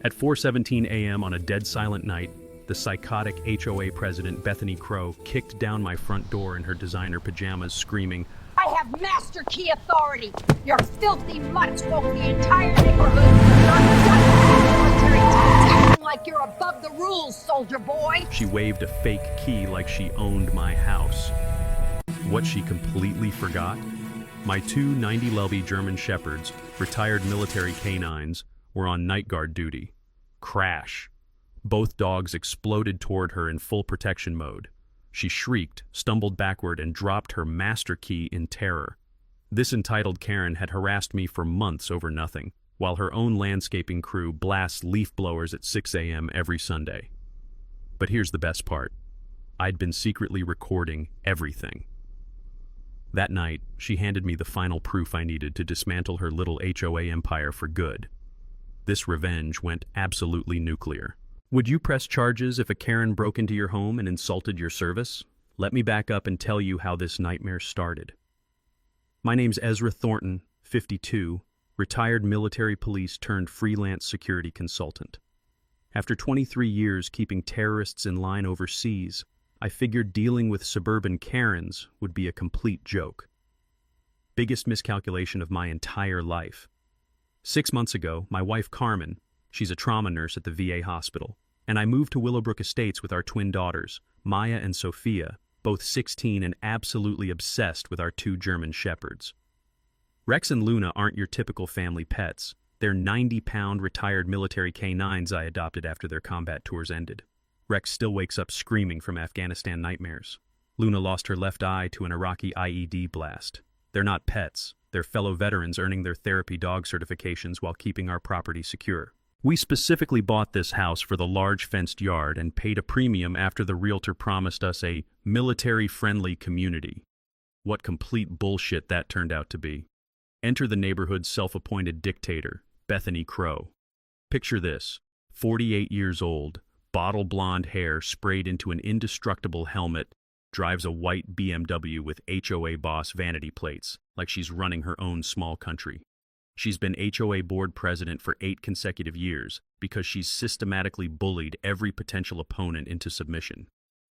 At 4:17 a.m. on a dead silent night, the psychotic HOA president Bethany Crow kicked down my front door in her designer pajamas, screaming, "I have master key authority! Your filthy mutts woke the entire neighborhood! You're done military times acting like you're above the rules, soldier boy!" She waved a fake key like she owned my house. What she completely forgot? My two 90 Lelby German Shepherds, retired military canines, were on night guard duty. Crash. Both dogs exploded toward her in full protection mode. She shrieked, stumbled backward, and dropped her master key in terror. This entitled Karen had harassed me for months over nothing, while her own landscaping crew blasts leaf blowers at 6 a.m. every Sunday. But here's the best part. I'd been secretly recording everything. That night, she handed me the final proof I needed to dismantle her little HOA empire for good. This revenge went absolutely nuclear. Would you press charges if a Karen broke into your home and insulted your service? Let me back up and tell you how this nightmare started. My name's Ezra Thornton, 52, retired military police turned freelance security consultant. After 23 years keeping terrorists in line overseas, I figured dealing with suburban Karens would be a complete joke. Biggest miscalculation of my entire life. 6 months ago, my wife Carmen, she's a trauma nurse at the VA hospital, and I moved to Willowbrook Estates with our twin daughters, Maya and Sophia, both 16 and absolutely obsessed with our two German Shepherds. Rex and Luna aren't your typical family pets. They're 90-pound retired military canines I adopted after their combat tours ended. Rex still wakes up screaming from Afghanistan nightmares. Luna lost her left eye to an Iraqi IED blast. They're not pets. They're fellow veterans earning their therapy dog certifications while keeping our property secure. We specifically bought this house for the large fenced yard and paid a premium after the realtor promised us a military-friendly community. What complete bullshit that turned out to be. Enter the neighborhood's self-appointed dictator, Bethany Crow. Picture this, 48 years old, bottle blonde hair sprayed into an indestructible helmet, drives a white BMW with HOA boss vanity plates, like she's running her own small country. She's been HOA board president for 8 consecutive years because she's systematically bullied every potential opponent into submission.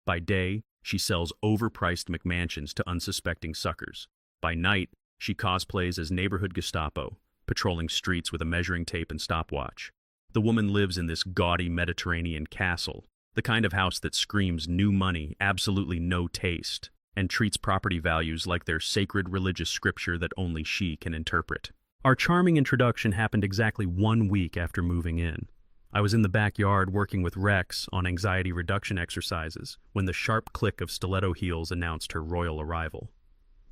By day, she sells overpriced McMansions to unsuspecting suckers. By night, she cosplays as neighborhood Gestapo, patrolling streets with a measuring tape and stopwatch. The woman lives in this gaudy Mediterranean castle, the kind of house that screams new money, absolutely no taste, and treats property values like they're sacred religious scripture that only she can interpret. Our charming introduction happened exactly 1 week after moving in. I was in the backyard working with Rex on anxiety reduction exercises when the sharp click of stiletto heels announced her royal arrival.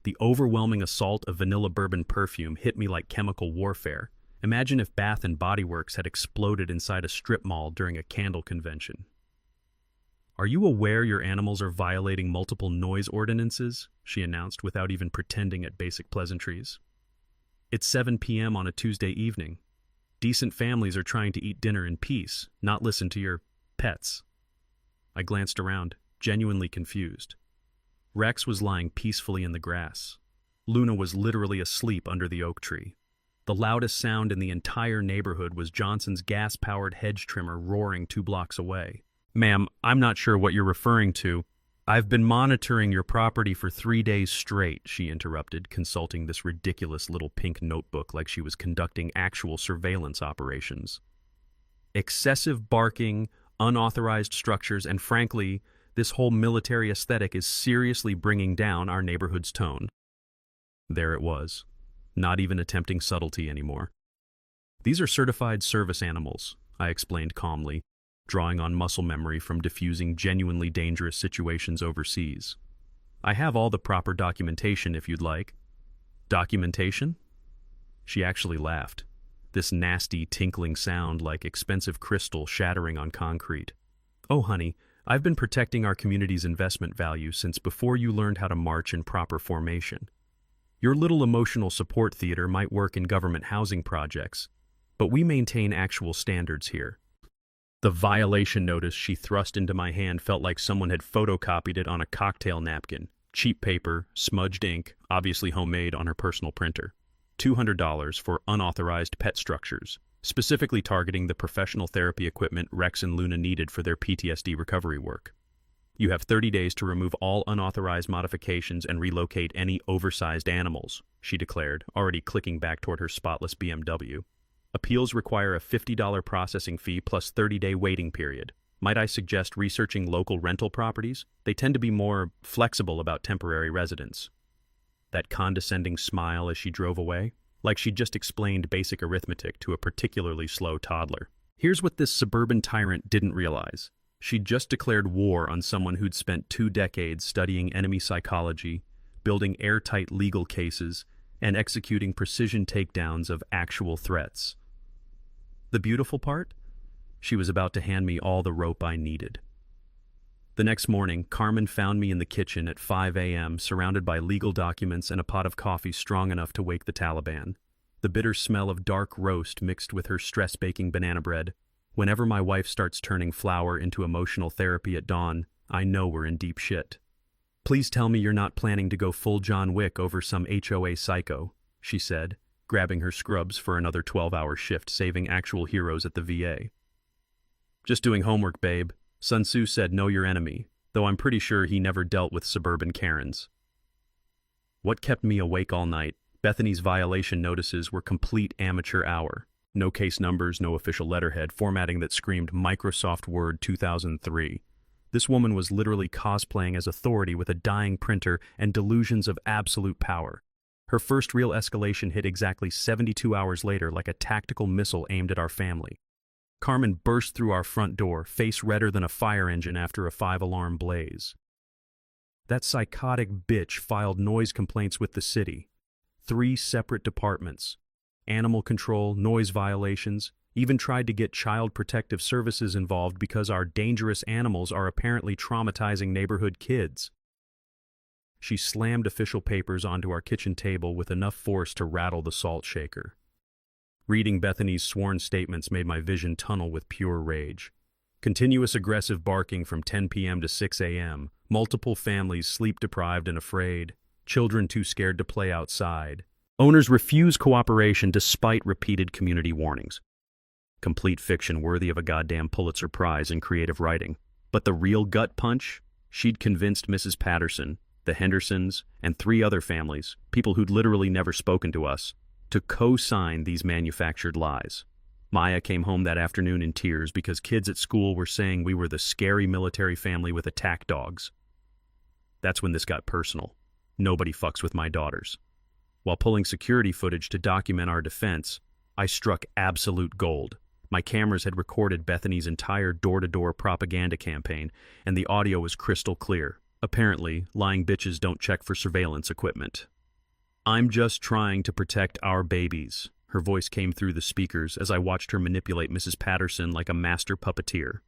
The overwhelming assault of vanilla bourbon perfume hit me like chemical warfare. Imagine if Bath and Body Works had exploded inside a strip mall during a candle convention. "Are you aware your animals are violating multiple noise ordinances?" she announced without even pretending at basic pleasantries. "It's 7 p.m. on a Tuesday evening. Decent families are trying to eat dinner in peace, not listen to your pets." I glanced around, genuinely confused. Rex was lying peacefully in the grass. Luna was literally asleep under the oak tree. The loudest sound in the entire neighborhood was Johnson's gas-powered hedge trimmer roaring 2 blocks away. "Ma'am, I'm not sure what you're referring to. I've been monitoring your property for 3 days straight," she interrupted, consulting this ridiculous little pink notebook like she was conducting actual surveillance operations. "Excessive barking, unauthorized structures, and frankly, this whole military aesthetic is seriously bringing down our neighborhood's tone." There it was, not even attempting subtlety anymore. "These are certified service animals," I explained calmly, drawing on muscle memory from diffusing genuinely dangerous situations overseas. "I have all the proper documentation if you'd like." "Documentation?" She actually laughed, this nasty tinkling sound like expensive crystal shattering on concrete. "Oh, honey, I've been protecting our community's investment value since before you learned how to march in proper formation. Your little emotional support theater might work in government housing projects, but we maintain actual standards here." The violation notice she thrust into my hand felt like someone had photocopied it on a cocktail napkin. Cheap paper, smudged ink, obviously homemade on her personal printer. $200 for unauthorized pet structures. specifically targeting the professional therapy equipment Rex and Luna needed for their PTSD recovery work. You have 30 days to remove all unauthorized modifications and relocate any oversized animals, she declared, already clicking back toward her spotless BMW. Appeals require a $50 processing fee plus 30-day waiting period. Might I suggest researching local rental properties? They tend to be more flexible about temporary residents. That condescending smile as she drove away, like she'd just explained basic arithmetic to a particularly slow toddler. Here's what this suburban tyrant didn't realize. She'd just declared war on someone who'd spent 2 decades studying enemy psychology, building airtight legal cases, and executing precision takedowns of actual threats. The beautiful part? She was about to hand me all the rope I needed. The next morning, Carmen found me in the kitchen at 5 a.m., surrounded by legal documents and a pot of coffee strong enough to wake the Taliban. The bitter smell of dark roast mixed with her stress-baking banana bread. Whenever my wife starts turning flour into emotional therapy at dawn, I know we're in deep shit. Please tell me you're not planning to go full John Wick over some HOA psycho, she said, grabbing her scrubs for another 12-hour shift, saving actual heroes at the VA. Just doing homework, babe. Sun Tzu said know your enemy, though I'm pretty sure he never dealt with suburban Karens. What kept me awake all night? Bethany's violation notices were complete amateur hour. No case numbers, no official letterhead, formatting that screamed Microsoft Word 2003. This woman was literally cosplaying as authority with a dying printer and delusions of absolute power. Her first real escalation hit exactly 72 hours later like a tactical missile aimed at our family. Carmen burst through our front door, face redder than a fire engine after a 5-alarm blaze. That psychotic bitch filed noise complaints with the city. 3 separate departments. Animal control, noise violations, even tried to get Child Protective Services involved because our dangerous animals are apparently traumatizing neighborhood kids. She slammed official papers onto our kitchen table with enough force to rattle the salt shaker. Reading Bethany's sworn statements made my vision tunnel with pure rage. Continuous aggressive barking from 10 p.m. to 6 a.m., multiple families sleep-deprived and afraid, children too scared to play outside. Owners refuse cooperation despite repeated community warnings. Complete fiction worthy of a goddamn Pulitzer Prize in creative writing. But the real gut punch? She'd convinced Mrs. Patterson, the Hendersons, and 3 other families, people who'd literally never spoken to us, to co-sign these manufactured lies. Maya came home that afternoon in tears because kids at school were saying we were the scary military family with attack dogs. That's when this got personal. Nobody fucks with my daughters. While pulling security footage to document our defense, I struck absolute gold. My cameras had recorded Bethany's entire door-to-door propaganda campaign, and the audio was crystal clear. Apparently, lying bitches don't check for surveillance equipment. I'm just trying to protect our babies. Her voice came through the speakers as I watched her manipulate Mrs. Patterson like a master puppeteer.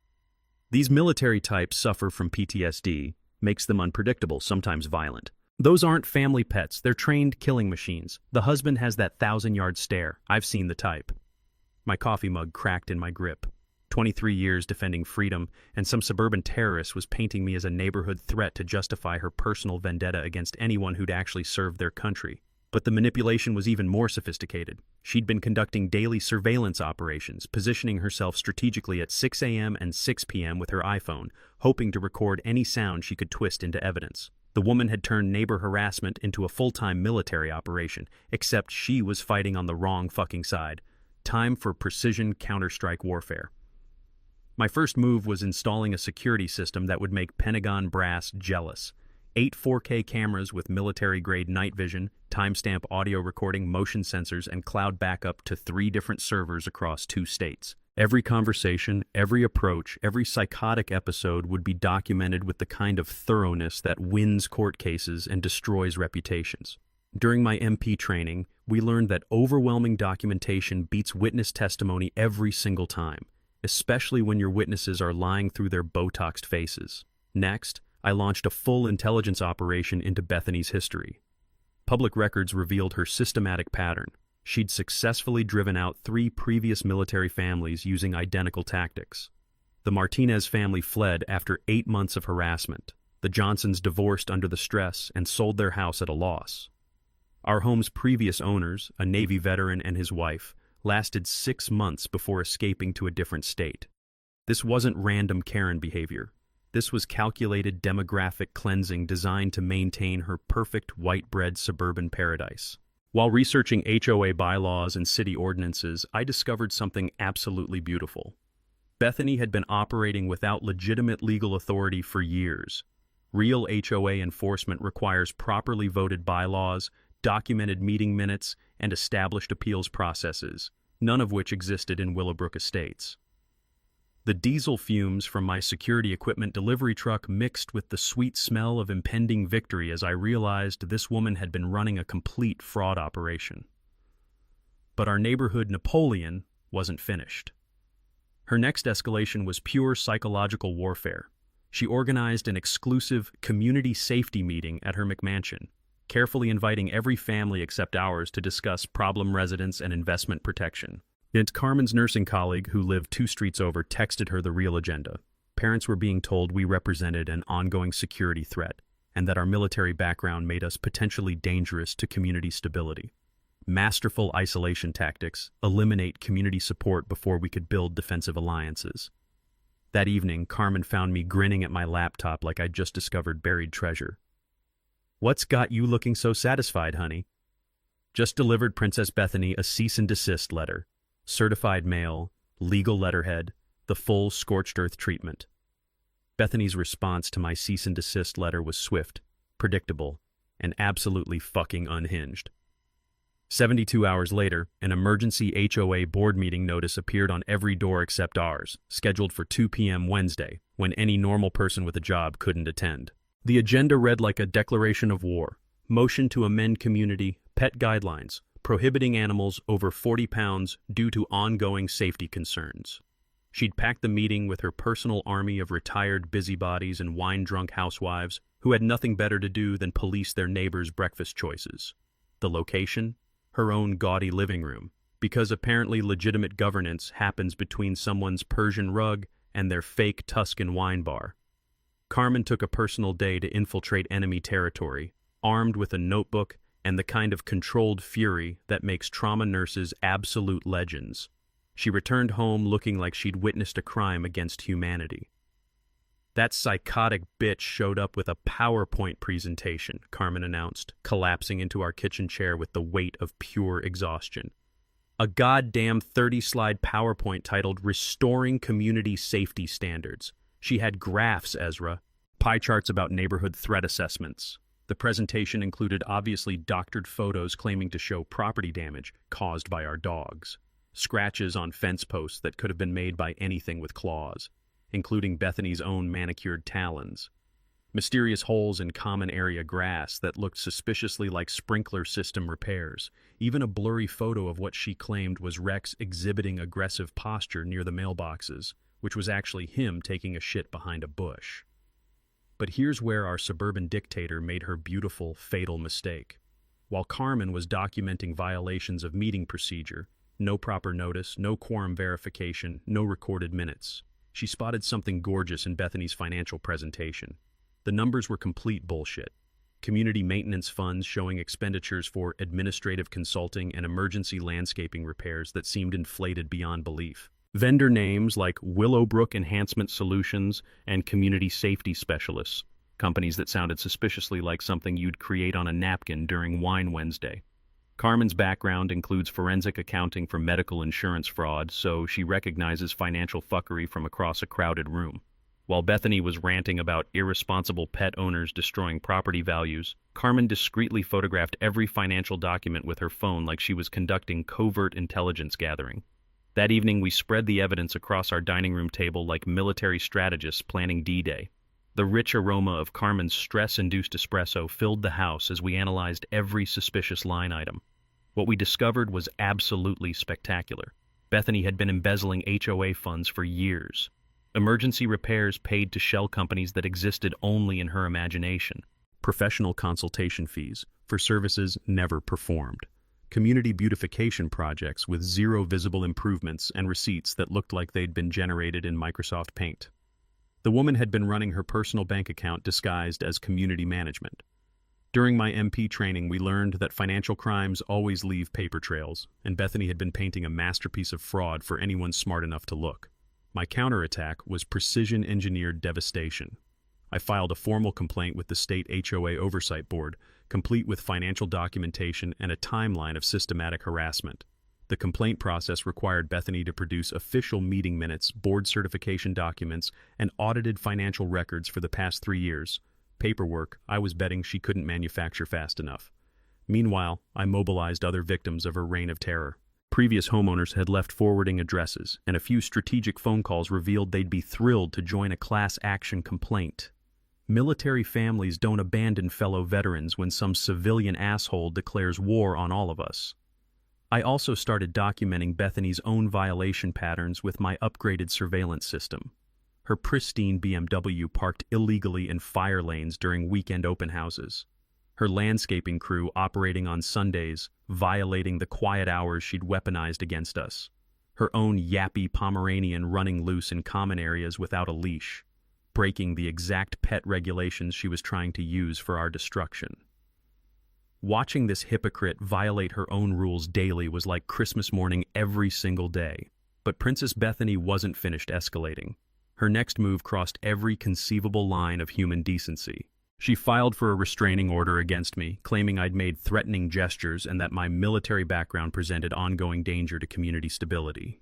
These military types suffer from PTSD, makes them unpredictable, sometimes violent. Those aren't family pets, they're trained killing machines. The husband has that 1,000-yard stare. I've seen the type. My coffee mug cracked in my grip. 23 years defending freedom, and some suburban terrorist was painting me as a neighborhood threat to justify her personal vendetta against anyone who'd actually served their country. But the manipulation was even more sophisticated. She'd been conducting daily surveillance operations, positioning herself strategically at 6 a.m. and 6 p.m. with her iPhone, hoping to record any sound she could twist into evidence. The woman had turned neighbor harassment into a full-time military operation, except she was fighting on the wrong fucking side. Time for precision counter-strike warfare. My first move was installing a security system that would make Pentagon brass jealous. 8 4K cameras with military-grade night vision, timestamp audio recording, motion sensors, and cloud backup to 3 different servers across 2 states. Every conversation, every approach, every psychotic episode would be documented with the kind of thoroughness that wins court cases and destroys reputations. During my MP training, we learned that overwhelming documentation beats witness testimony every single time, especially when your witnesses are lying through their Botoxed faces. Next, I launched a full intelligence operation into Bethany's history. Public records revealed her systematic pattern. She'd successfully driven out 3 previous military families using identical tactics. The Martinez family fled after 8 months of harassment. The Johnsons divorced under the stress and sold their house at a loss. Our home's previous owners, a Navy veteran and his wife, lasted 6 months before escaping to a different state. This wasn't random Karen behavior. This was calculated demographic cleansing designed to maintain her perfect white-bread suburban paradise. While researching HOA bylaws and city ordinances, I discovered something absolutely beautiful. Bethany had been operating without legitimate legal authority for years. Real HOA enforcement requires properly voted bylaws, documented meeting minutes, and established appeals processes, none of which existed in Willowbrook Estates. The diesel fumes from my security equipment delivery truck mixed with the sweet smell of impending victory as I realized this woman had been running a complete fraud operation. But our neighborhood Napoleon wasn't finished. Her next escalation was pure psychological warfare. She organized an exclusive community safety meeting at her McMansion, carefully inviting every family except ours to discuss problem residents and investment protection. Carmen's nursing colleague, who lived 2 streets over, texted her the real agenda. Parents were being told we represented an ongoing security threat, and that our military background made us potentially dangerous to community stability. Masterful isolation tactics eliminate community support before we could build defensive alliances. That evening, Carmen found me grinning at my laptop like I'd just discovered buried treasure. "What's got you looking so satisfied, honey?" "Just delivered Princess Bethany a cease and desist letter. Certified mail, legal letterhead, the full scorched earth treatment." Bethany's response to my cease and desist letter was swift, predictable, and absolutely fucking unhinged. 72 hours later, an emergency HOA board meeting notice appeared on every door except ours, scheduled for 2 p.m. Wednesday, when any normal person with a job couldn't attend. The agenda read like a declaration of war: motion to amend community pet guidelines, prohibiting animals over 40 pounds due to ongoing safety concerns. She'd packed the meeting with her personal army of retired busybodies and wine-drunk housewives who had nothing better to do than police their neighbors' breakfast choices. The location? Her own gaudy living room, because apparently legitimate governance happens between someone's Persian rug and their fake Tuscan wine bar. Carmen took a personal day to infiltrate enemy territory, armed with a notebook and the kind of controlled fury that makes trauma nurses absolute legends. She returned home looking like she'd witnessed a crime against humanity. "That psychotic bitch showed up with a PowerPoint presentation," Carmen announced, collapsing into our kitchen chair with the weight of pure exhaustion. "A goddamn 30-slide PowerPoint titled Restoring Community Safety Standards. She had graphs, Ezra, pie charts about neighborhood threat assessments. The presentation included obviously doctored photos claiming to show property damage caused by our dogs, scratches on fence posts that could have been made by anything with claws, including Bethany's own manicured talons, mysterious holes in common area grass that looked suspiciously like sprinkler system repairs, even a blurry photo of what she claimed was Rex exhibiting aggressive posture near the mailboxes, which was actually him taking a shit behind a bush. But here's where our suburban dictator made her beautiful, fatal mistake. While Carmen was documenting violations of meeting procedure, no proper notice, no quorum verification, no recorded minutes, she spotted something gorgeous in Bethany's financial presentation. The numbers were complete bullshit. Community maintenance funds showing expenditures for administrative consulting and emergency landscaping repairs that seemed inflated beyond belief. Vendor names like Willowbrook Enhancement Solutions and Community Safety Specialists, companies that sounded suspiciously like something you'd create on a napkin during Wine Wednesday. Carmen's background includes forensic accounting for medical insurance fraud, so she recognizes financial fuckery from across a crowded room. While Bethany was ranting about irresponsible pet owners destroying property values, Carmen discreetly photographed every financial document with her phone like she was conducting covert intelligence gathering. That evening, we spread the evidence across our dining room table like military strategists planning D-Day. The rich aroma of Carmen's stress-induced espresso filled the house as we analyzed every suspicious line item. What we discovered was absolutely spectacular. Bethany had been embezzling HOA funds for years. Emergency repairs paid to shell companies that existed only in her imagination. Professional consultation fees for services never performed. Community beautification projects with zero visible improvements and receipts that looked like they'd been generated in Microsoft Paint. The woman had been running her personal bank account disguised as community management. During my MP training, we learned that financial crimes always leave paper trails, and Bethany had been painting a masterpiece of fraud for anyone smart enough to look. My counterattack was precision-engineered devastation. I filed a formal complaint with the state HOA Oversight Board, complete with financial documentation and a timeline of systematic harassment. The complaint process required Bethany to produce official meeting minutes, board certification documents, and audited financial records for the past 3 years. Paperwork I was betting she couldn't manufacture fast enough. Meanwhile, I mobilized other victims of her reign of terror. Previous homeowners had left forwarding addresses, and a few strategic phone calls revealed they'd be thrilled to join a class action complaint. Military families don't abandon fellow veterans when some civilian asshole declares war on all of us. I also started documenting Bethany's own violation patterns with my upgraded surveillance system. Her pristine BMW parked illegally in fire lanes during weekend open houses. Her landscaping crew operating on Sundays, violating the quiet hours she'd weaponized against us. Her own yappy Pomeranian running loose in common areas without a leash, breaking the exact pet regulations she was trying to use for our destruction. Watching this hypocrite violate her own rules daily was like Christmas morning every single day. But Princess Bethany wasn't finished escalating. Her next move crossed every conceivable line of human decency. She filed for a restraining order against me, claiming I'd made threatening gestures and that my military background presented ongoing danger to community stability.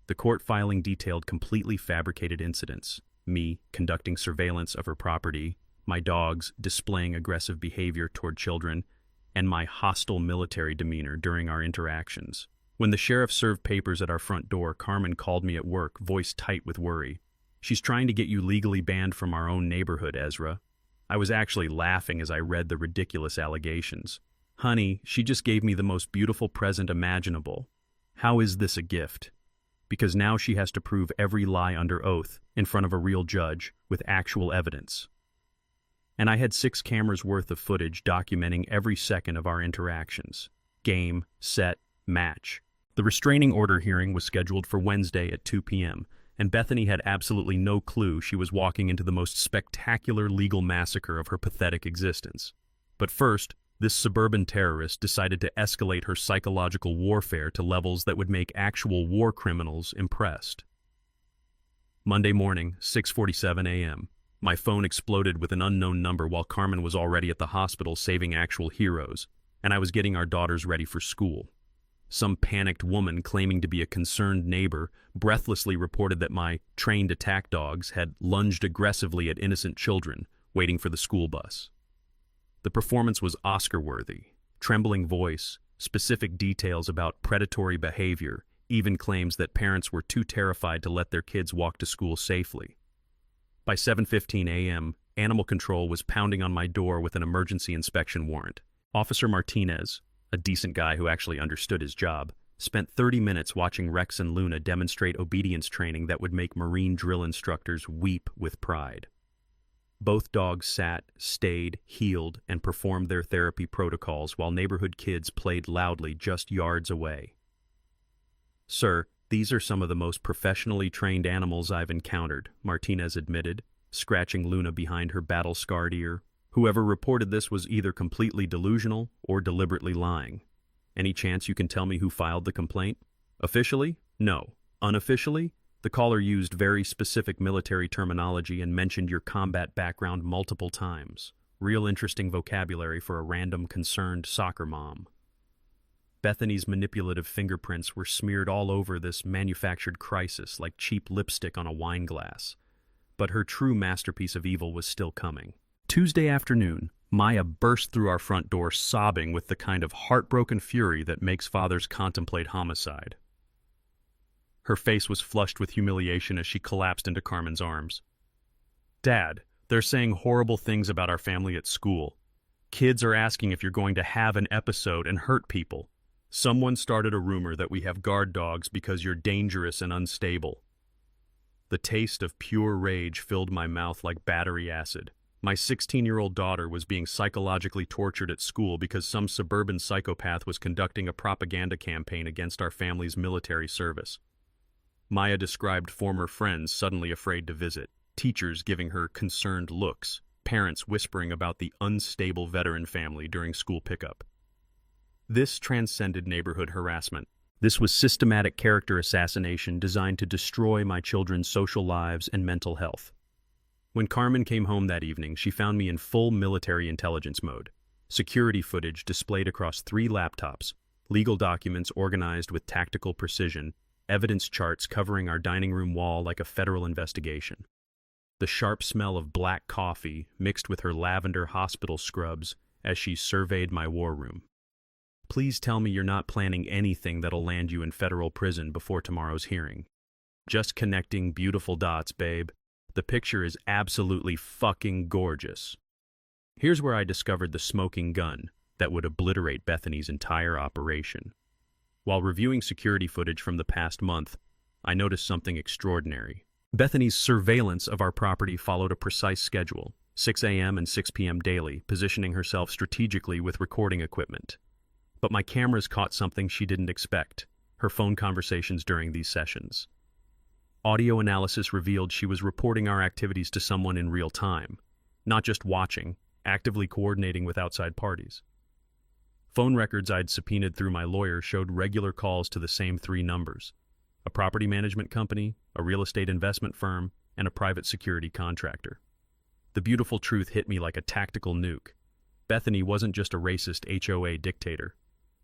The court filing detailed completely fabricated incidents, me conducting surveillance of her property, my dogs displaying aggressive behavior toward children, and my hostile military demeanor during our interactions. When the sheriff served papers at our front door, Carmen called me at work, voice tight with worry. "She's trying to get you legally banned from our own neighborhood, Ezra." I was actually laughing as I read the ridiculous allegations. "Honey, she just gave me the most beautiful present imaginable. How is this a gift?" Because now she has to prove every lie under oath in front of a real judge with actual evidence. And I had 6 cameras worth of footage documenting every second of our interactions. Game, set, match. The restraining order hearing was scheduled for Wednesday at 2 p.m., and Bethany had absolutely no clue she was walking into the most spectacular legal massacre of her pathetic existence. But first, this suburban terrorist decided to escalate her psychological warfare to levels that would make actual war criminals impressed. Monday morning, 6:47 a.m. My phone exploded with an unknown number while Carmen was already at the hospital saving actual heroes, and I was getting our daughters ready for school. Some panicked woman claiming to be a concerned neighbor breathlessly reported that my trained attack dogs had lunged aggressively at innocent children waiting for the school bus. The performance was Oscar-worthy. Trembling voice, specific details about predatory behavior, even claims that parents were too terrified to let their kids walk to school safely. By 7:15 a.m., Animal Control was pounding on my door with an emergency inspection warrant. Officer Martinez, a decent guy who actually understood his job, spent 30 minutes watching Rex and Luna demonstrate obedience training that would make Marine drill instructors weep with pride. Both dogs sat, stayed, healed, and performed their therapy protocols while neighborhood kids played loudly just yards away. "Sir, these are some of the most professionally trained animals I've encountered," Martinez admitted, scratching Luna behind her battle-scarred ear. Whoever reported this was either completely delusional or deliberately lying. "Any chance you can tell me who filed the complaint?" "Officially? No. Unofficially? The caller used very specific military terminology and mentioned your combat background multiple times. Real interesting vocabulary for a random concerned soccer mom." Bethany's manipulative fingerprints were smeared all over this manufactured crisis like cheap lipstick on a wine glass. But her true masterpiece of evil was still coming. Tuesday afternoon, Maya burst through our front door sobbing with the kind of heartbroken fury that makes fathers contemplate homicide. Her face was flushed with humiliation as she collapsed into Carmen's arms. "Dad, they're saying horrible things about our family at school. Kids are asking if you're going to have an episode and hurt people. Someone started a rumor that we have guard dogs because you're dangerous and unstable." The taste of pure rage filled my mouth like battery acid. My 16-year-old daughter was being psychologically tortured at school because some suburban psychopath was conducting a propaganda campaign against our family's military service. Maya described former friends suddenly afraid to visit, teachers giving her concerned looks, parents whispering about the unstable veteran family during school pickup. This transcended neighborhood harassment. This was systematic character assassination designed to destroy my children's social lives and mental health. When Carmen came home that evening, she found me in full military intelligence mode. Security footage displayed across 3 laptops, legal documents organized with tactical precision, evidence charts covering our dining room wall like a federal investigation. The sharp smell of black coffee mixed with her lavender hospital scrubs as she surveyed my war room. Please tell me you're not planning anything that'll land you in federal prison before tomorrow's hearing. Just connecting beautiful dots, babe. The picture is absolutely fucking gorgeous. Here's where I discovered the smoking gun that would obliterate Bethany's entire operation. While reviewing security footage from the past month, I noticed something extraordinary. Bethany's surveillance of our property followed a precise schedule, 6 a.m. and 6 p.m. daily, positioning herself strategically with recording equipment. But my cameras caught something she didn't expect: her phone conversations during these sessions. Audio analysis revealed she was reporting our activities to someone in real time, not just watching, actively coordinating with outside parties. Phone records I'd subpoenaed through my lawyer showed regular calls to the same 3 numbers: a property management company, a real estate investment firm, and a private security contractor. The beautiful truth hit me like a tactical nuke. Bethany wasn't just a racist HOA dictator.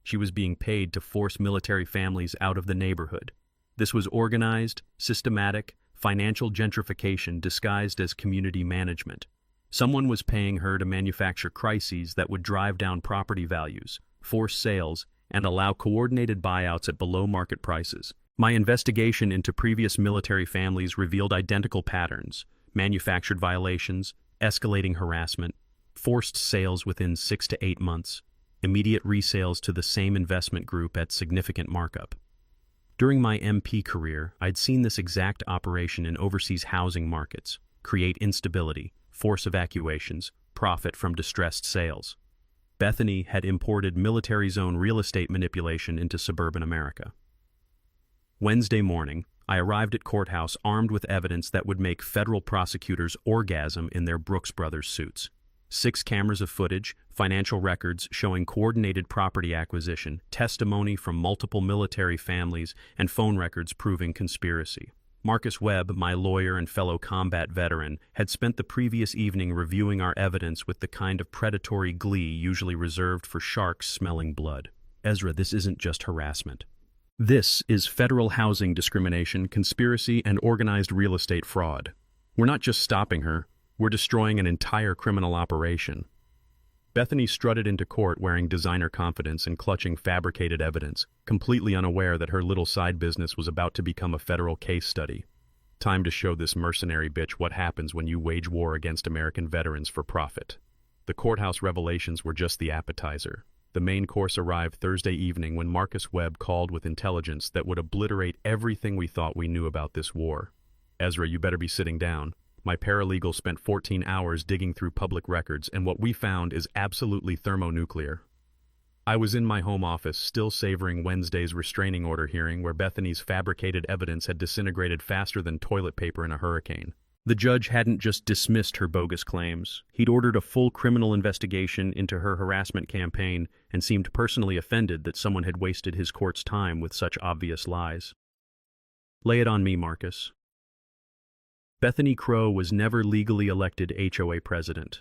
She was being paid to force military families out of the neighborhood. This was organized, systematic, financial gentrification disguised as community management. Someone was paying her to manufacture crises that would drive down property values, force sales, and allow coordinated buyouts at below-market prices. My investigation into previous military families revealed identical patterns: manufactured violations, escalating harassment, forced sales within 6 to 8 months, immediate resales to the same investment group at significant markup. During my MP career, I'd seen this exact operation in overseas housing markets: create instability, force evacuations, profit from distressed sales. Bethany had imported military zone real estate manipulation into suburban America. Wednesday morning, I arrived at courthouse armed with evidence that would make federal prosecutors orgasm in their Brooks Brothers suits. 6 cameras of footage, financial records showing coordinated property acquisition, testimony from multiple military families, and phone records proving conspiracy. Marcus Webb, my lawyer and fellow combat veteran, had spent the previous evening reviewing our evidence with the kind of predatory glee usually reserved for sharks smelling blood. Ezra, this isn't just harassment. This is federal housing discrimination, conspiracy, and organized real estate fraud. We're not just stopping her, we're destroying an entire criminal operation. Bethany strutted into court wearing designer confidence and clutching fabricated evidence, completely unaware that her little side business was about to become a federal case study. Time to show this mercenary bitch what happens when you wage war against American veterans for profit. The courthouse revelations were just the appetizer. The main course arrived Thursday evening when Marcus Webb called with intelligence that would obliterate everything we thought we knew about this war. Ezra, you better be sitting down. My paralegal spent 14 hours digging through public records, and what we found is absolutely thermonuclear. I was in my home office, still savoring Wednesday's restraining order hearing where Bethany's fabricated evidence had disintegrated faster than toilet paper in a hurricane. The judge hadn't just dismissed her bogus claims. He'd ordered a full criminal investigation into her harassment campaign and seemed personally offended that someone had wasted his court's time with such obvious lies. Lay it on me, Marcus. Bethany Crow was never legally elected HOA president.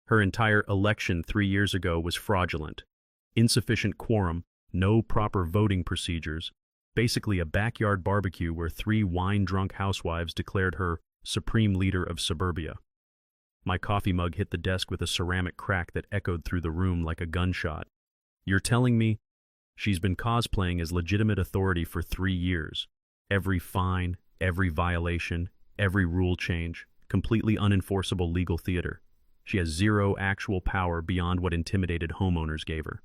Her entire election 3 years ago was fraudulent. Insufficient quorum, no proper voting procedures, basically a backyard barbecue where 3 wine-drunk housewives declared her supreme leader of suburbia. My coffee mug hit the desk with a ceramic crack that echoed through the room like a gunshot. You're telling me she's been cosplaying as legitimate authority for 3 years? Every fine, every violation, every rule change, completely unenforceable legal theater. She has zero actual power beyond what intimidated homeowners gave her.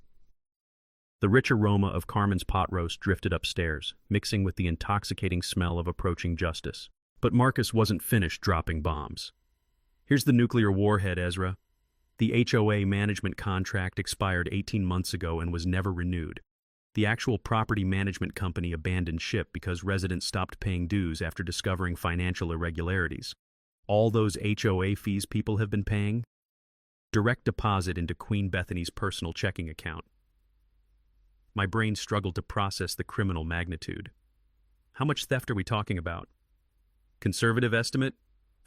The rich aroma of Carmen's pot roast drifted upstairs, mixing with the intoxicating smell of approaching justice. But Marcus wasn't finished dropping bombs. Here's the nuclear warhead, Ezra. The HOA management contract expired 18 months ago and was never renewed. The actual property management company abandoned ship because residents stopped paying dues after discovering financial irregularities. All those HOA fees people have been paying? Direct deposit into Queen Bethany's personal checking account. My brain struggled to process the criminal magnitude. How much theft are we talking about? Conservative estimate?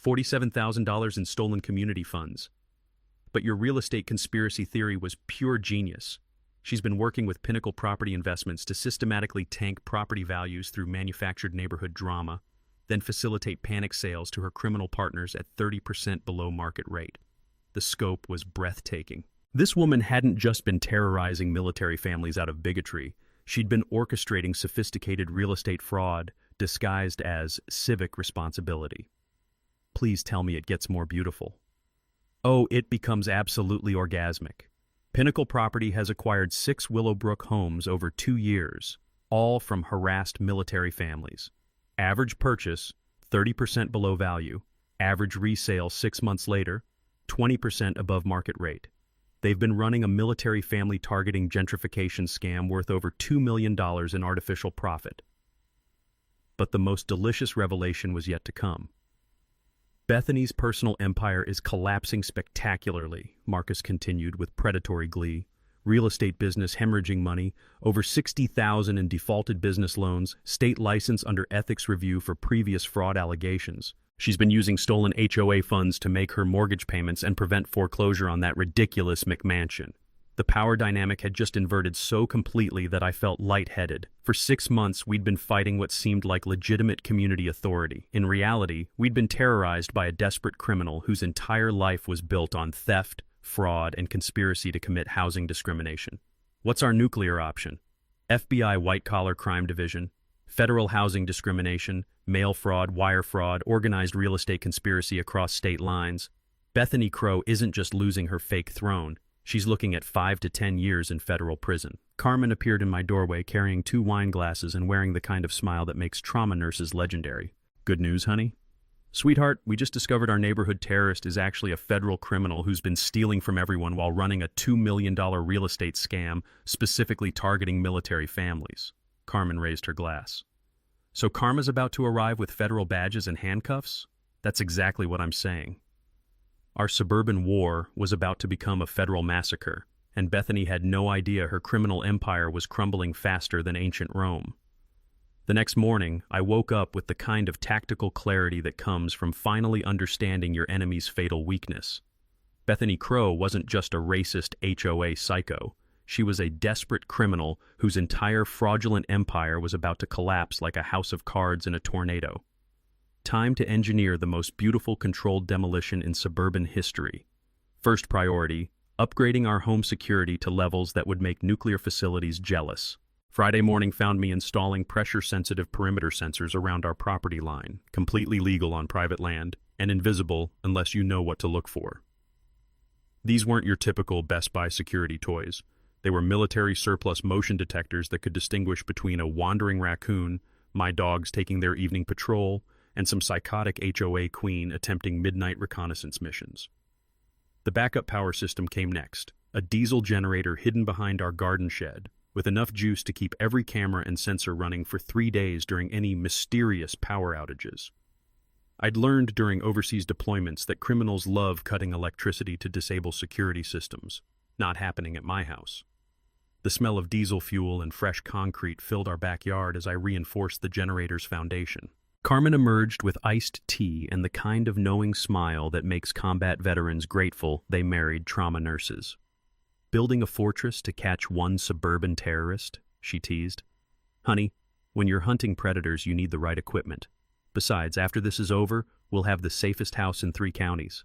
$47,000 in stolen community funds. But your real estate conspiracy theory was pure genius. She's been working with Pinnacle Property Investments to systematically tank property values through manufactured neighborhood drama, then facilitate panic sales to her criminal partners at 30% below market rate. The scope was breathtaking. This woman hadn't just been terrorizing military families out of bigotry. She'd been orchestrating sophisticated real estate fraud disguised as civic responsibility. Please tell me it gets more beautiful. Oh, it becomes absolutely orgasmic. Pinnacle Property has acquired 6 Willowbrook homes over 2 years, all from harassed military families. Average purchase, 30% below value. Average resale 6 months later, 20% above market rate. They've been running a military family targeting gentrification scam worth over $2 million in artificial profit. But the most delicious revelation was yet to come. Bethany's personal empire is collapsing spectacularly, Marcus continued with predatory glee. Real estate business hemorrhaging money, over $60,000 in defaulted business loans, state license under ethics review for previous fraud allegations. She's been using stolen HOA funds to make her mortgage payments and prevent foreclosure on that ridiculous McMansion. The power dynamic had just inverted so completely that I felt lightheaded. For 6 months, we'd been fighting what seemed like legitimate community authority. In reality, we'd been terrorized by a desperate criminal whose entire life was built on theft, fraud, and conspiracy to commit housing discrimination. What's our nuclear option? FBI white-collar crime division, federal housing discrimination, mail fraud, wire fraud, organized real estate conspiracy across state lines. Bethany Crow isn't just losing her fake throne. She's looking at 5 to 10 years in federal prison. Carmen appeared in my doorway carrying 2 wine glasses and wearing the kind of smile that makes trauma nurses legendary. Good news, honey? Sweetheart, we just discovered our neighborhood terrorist is actually a federal criminal who's been stealing from everyone while running a $2 million real estate scam specifically targeting military families. Carmen raised her glass. So Karma's about to arrive with federal badges and handcuffs? That's exactly what I'm saying. Our suburban war was about to become a federal massacre, and Bethany had no idea her criminal empire was crumbling faster than ancient Rome. The next morning, I woke up with the kind of tactical clarity that comes from finally understanding your enemy's fatal weakness. Bethany Crow wasn't just a racist HOA psycho. She was a desperate criminal whose entire fraudulent empire was about to collapse like a house of cards in a tornado. Time to engineer the most beautiful controlled demolition in suburban history. First priority, upgrading our home security to levels that would make nuclear facilities jealous. Friday morning found me installing pressure-sensitive perimeter sensors around our property line, completely legal on private land, and invisible unless you know what to look for. These weren't your typical Best Buy security toys. They were military surplus motion detectors that could distinguish between a wandering raccoon, my dogs taking their evening patrol, and some psychotic HOA queen attempting midnight reconnaissance missions. The backup power system came next, a diesel generator hidden behind our garden shed, with enough juice to keep every camera and sensor running for 3 days during any mysterious power outages. I'd learned during overseas deployments that criminals love cutting electricity to disable security systems, not happening at my house. The smell of diesel fuel and fresh concrete filled our backyard as I reinforced the generator's foundation. Carmen emerged with iced tea and the kind of knowing smile that makes combat veterans grateful they married trauma nurses. Building a fortress to catch one suburban terrorist, she teased. Honey, when you're hunting predators, you need the right equipment. Besides, after this is over, we'll have the safest house in 3 counties.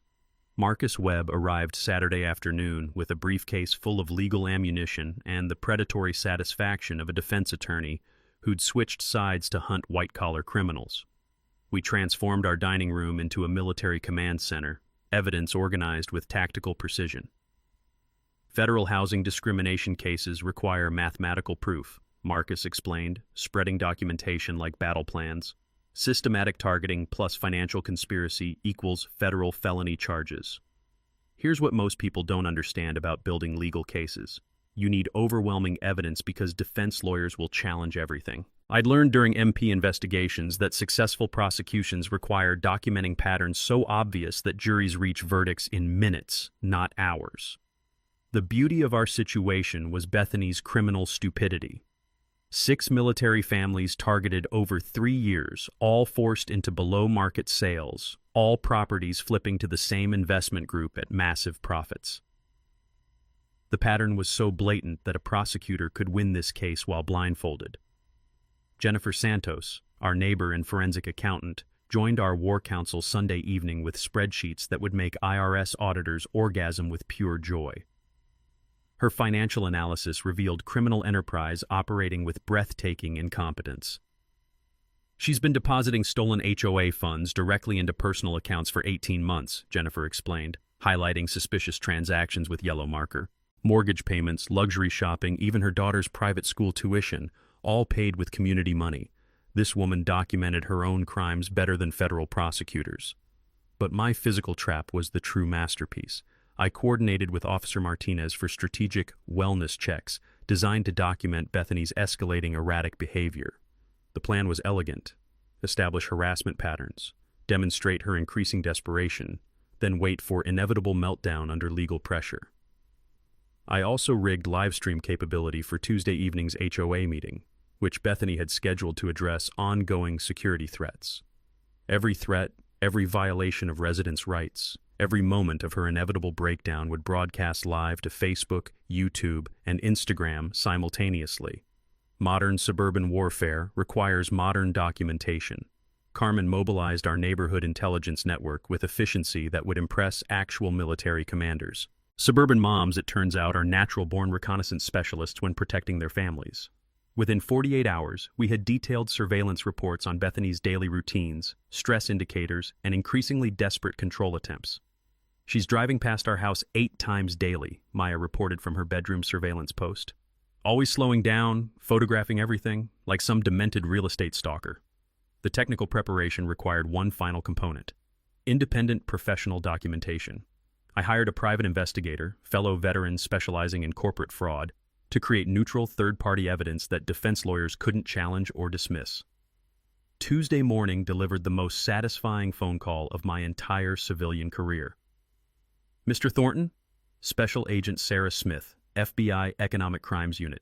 Marcus Webb arrived Saturday afternoon with a briefcase full of legal ammunition and the predatory satisfaction of a defense attorney who'd switched sides to hunt white-collar criminals. We transformed our dining room into a military command center, evidence organized with tactical precision. Federal housing discrimination cases require mathematical proof, Marcus explained, spreading documentation like battle plans. Systematic targeting plus financial conspiracy equals federal felony charges. Here's what most people don't understand about building legal cases. You need overwhelming evidence because defense lawyers will challenge everything. I'd learned during MP investigations that successful prosecutions require documenting patterns so obvious that juries reach verdicts in minutes, not hours. The beauty of our situation was Bethany's criminal stupidity. 6 military families targeted over 3 years, all forced into below-market sales, all properties flipping to the same investment group at massive profits. The pattern was so blatant that a prosecutor could win this case while blindfolded. Jennifer Santos, our neighbor and forensic accountant, joined our war council Sunday evening with spreadsheets that would make IRS auditors orgasm with pure joy. Her financial analysis revealed criminal enterprise operating with breathtaking incompetence. She's been depositing stolen HOA funds directly into personal accounts for 18 months, Jennifer explained, highlighting suspicious transactions with yellow marker. Mortgage payments, luxury shopping, even her daughter's private school tuition, all paid with community money. This woman documented her own crimes better than federal prosecutors. But my physical trap was the true masterpiece. I coordinated with Officer Martinez for strategic wellness checks designed to document Bethany's escalating erratic behavior. The plan was elegant: establish harassment patterns, demonstrate her increasing desperation, then wait for inevitable meltdown under legal pressure. I also rigged livestream capability for Tuesday evening's HOA meeting, which Bethany had scheduled to address ongoing security threats. Every threat, every violation of residents' rights, every moment of her inevitable breakdown would broadcast live to Facebook, YouTube, and Instagram simultaneously. Modern suburban warfare requires modern documentation. Carmen mobilized our neighborhood intelligence network with efficiency that would impress actual military commanders. Suburban moms, it turns out, are natural-born reconnaissance specialists when protecting their families. Within 48 hours, we had detailed surveillance reports on Bethany's daily routines, stress indicators, and increasingly desperate control attempts. She's driving past our house 8 times daily, Maya reported from her bedroom surveillance post. Always slowing down, photographing everything, like some demented real estate stalker. The technical preparation required one final component: independent professional documentation. I hired a private investigator, fellow veteran specializing in corporate fraud, to create neutral third-party evidence that defense lawyers couldn't challenge or dismiss. Tuesday morning delivered the most satisfying phone call of my entire civilian career. Mr. Thornton, Special Agent Sarah Smith, FBI Economic Crimes Unit.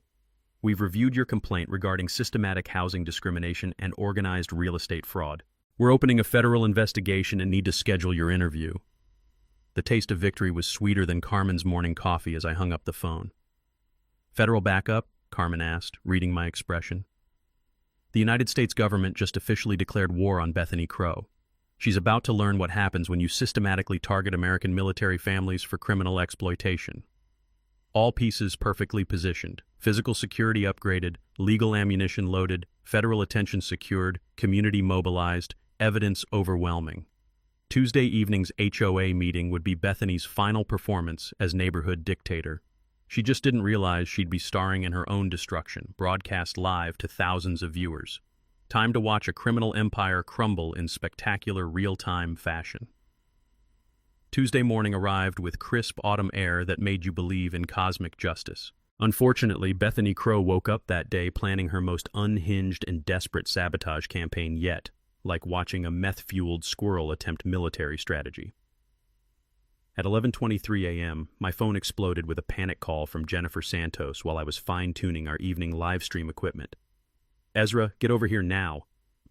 We've reviewed your complaint regarding systematic housing discrimination and organized real estate fraud. We're opening a federal investigation and need to schedule your interview. The taste of victory was sweeter than Carmen's morning coffee as I hung up the phone. Federal backup? Carmen asked, reading my expression. The United States government just officially declared war on Bethany Crow. She's about to learn what happens when you systematically target American military families for criminal exploitation. All pieces perfectly positioned, physical security upgraded, legal ammunition loaded, federal attention secured, community mobilized, evidence overwhelming. Tuesday evening's HOA meeting would be Bethany's final performance as neighborhood dictator. She just didn't realize she'd be starring in her own destruction, broadcast live to thousands of viewers. Time to watch a criminal empire crumble in spectacular real-time fashion. Tuesday morning arrived with crisp autumn air that made you believe in cosmic justice. Unfortunately, Bethany Crow woke up that day planning her most unhinged and desperate sabotage campaign yet, like watching a meth-fueled squirrel attempt military strategy. At 11:23 a.m., my phone exploded with a panic call from Jennifer Santos while I was fine-tuning our evening live-stream equipment. Ezra, get over here now.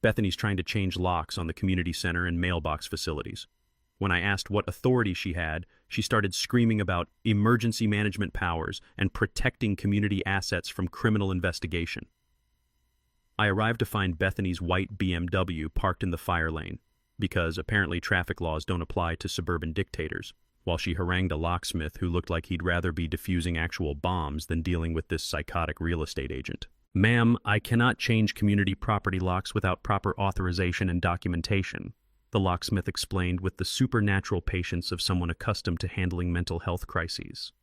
Bethany's trying to change locks on the community center and mailbox facilities. When I asked what authority she had, she started screaming about emergency management powers and protecting community assets from criminal investigation. I arrived to find Bethany's white BMW parked in the fire lane, because apparently traffic laws don't apply to suburban dictators, while she harangued a locksmith who looked like he'd rather be defusing actual bombs than dealing with this psychotic real estate agent. "Ma'am, I cannot change community property locks without proper authorization and documentation," the locksmith explained with the supernatural patience of someone accustomed to handling mental health crises.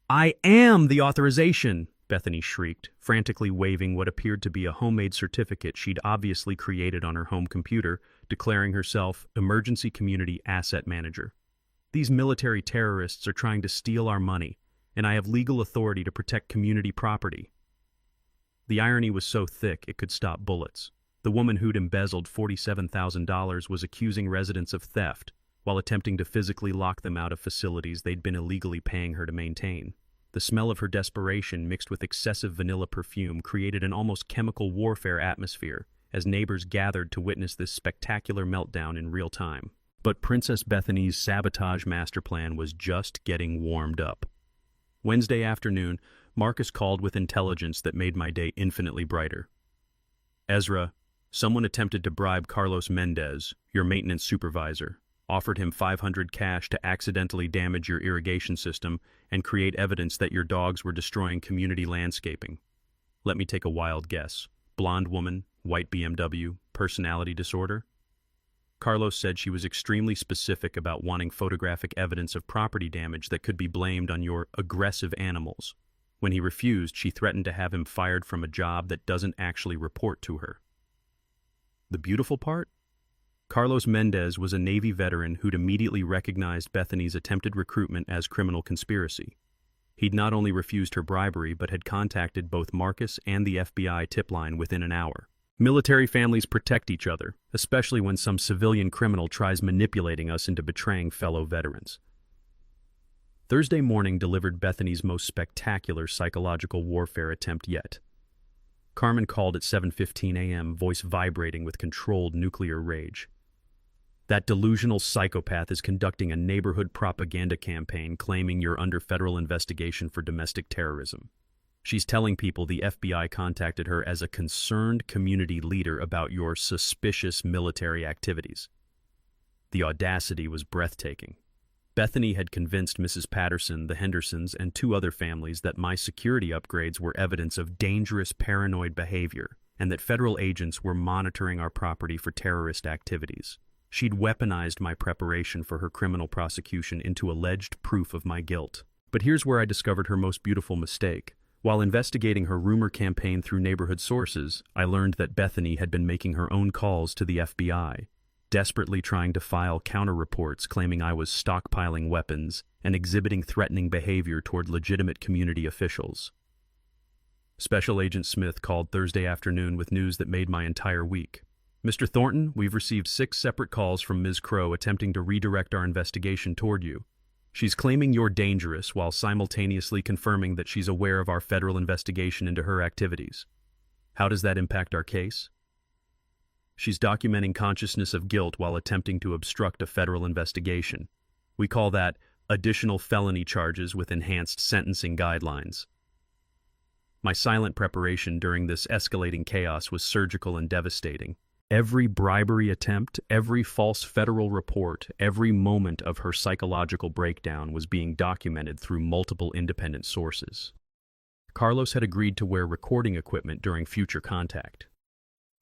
"I am the authorization!" Bethany shrieked, frantically waving what appeared to be a homemade certificate she'd obviously created on her home computer, declaring herself Emergency Community Asset Manager. "These military terrorists are trying to steal our money, and I have legal authority to protect community property." The irony was so thick it could stop bullets. The woman who'd embezzled $47,000 was accusing residents of theft while attempting to physically lock them out of facilities they'd been illegally paying her to maintain. The smell of her desperation mixed with excessive vanilla perfume created an almost chemical warfare atmosphere as neighbors gathered to witness this spectacular meltdown in real time. But Princess Bethany's sabotage master plan was just getting warmed up. Wednesday afternoon, Marcus called with intelligence that made my day infinitely brighter. Ezra, someone attempted to bribe Carlos Mendez, your maintenance supervisor, offered him $500 cash to accidentally damage your irrigation system and create evidence that your dogs were destroying community landscaping. Let me take a wild guess. Blonde woman, white BMW, personality disorder? Carlos said she was extremely specific about wanting photographic evidence of property damage that could be blamed on your aggressive animals. When he refused, she threatened to have him fired from a job that doesn't actually report to her. The beautiful part? Carlos Mendez was a Navy veteran who'd immediately recognized Bethany's attempted recruitment as criminal conspiracy. He'd not only refused her bribery, but had contacted both Marcus and the FBI tip line within an hour. Military families protect each other, especially when some civilian criminal tries manipulating us into betraying fellow veterans. Thursday morning delivered Bethany's most spectacular psychological warfare attempt yet. Carmen called at 7:15 a.m., voice vibrating with controlled nuclear rage. That delusional psychopath is conducting a neighborhood propaganda campaign claiming you're under federal investigation for domestic terrorism. She's telling people the FBI contacted her as a concerned community leader about your suspicious military activities. The audacity was breathtaking. Bethany had convinced Mrs. Patterson, the Hendersons, and 2 other families that my security upgrades were evidence of dangerous paranoid behavior and that federal agents were monitoring our property for terrorist activities. She'd weaponized my preparation for her criminal prosecution into alleged proof of my guilt. But here's where I discovered her most beautiful mistake. While investigating her rumor campaign through neighborhood sources, I learned that Bethany had been making her own calls to the FBI, desperately trying to file counter-reports claiming I was stockpiling weapons and exhibiting threatening behavior toward legitimate community officials. Special Agent Smith called Thursday afternoon with news that made my entire week. Mr. Thornton, we've received 6 separate calls from Ms. Crow attempting to redirect our investigation toward you. She's claiming you're dangerous while simultaneously confirming that she's aware of our federal investigation into her activities. How does that impact our case? She's documenting consciousness of guilt while attempting to obstruct a federal investigation. We call that additional felony charges with enhanced sentencing guidelines. My silent preparation during this escalating chaos was surgical and devastating. Every bribery attempt, every false federal report, every moment of her psychological breakdown was being documented through multiple independent sources. Carlos had agreed to wear recording equipment during future contact.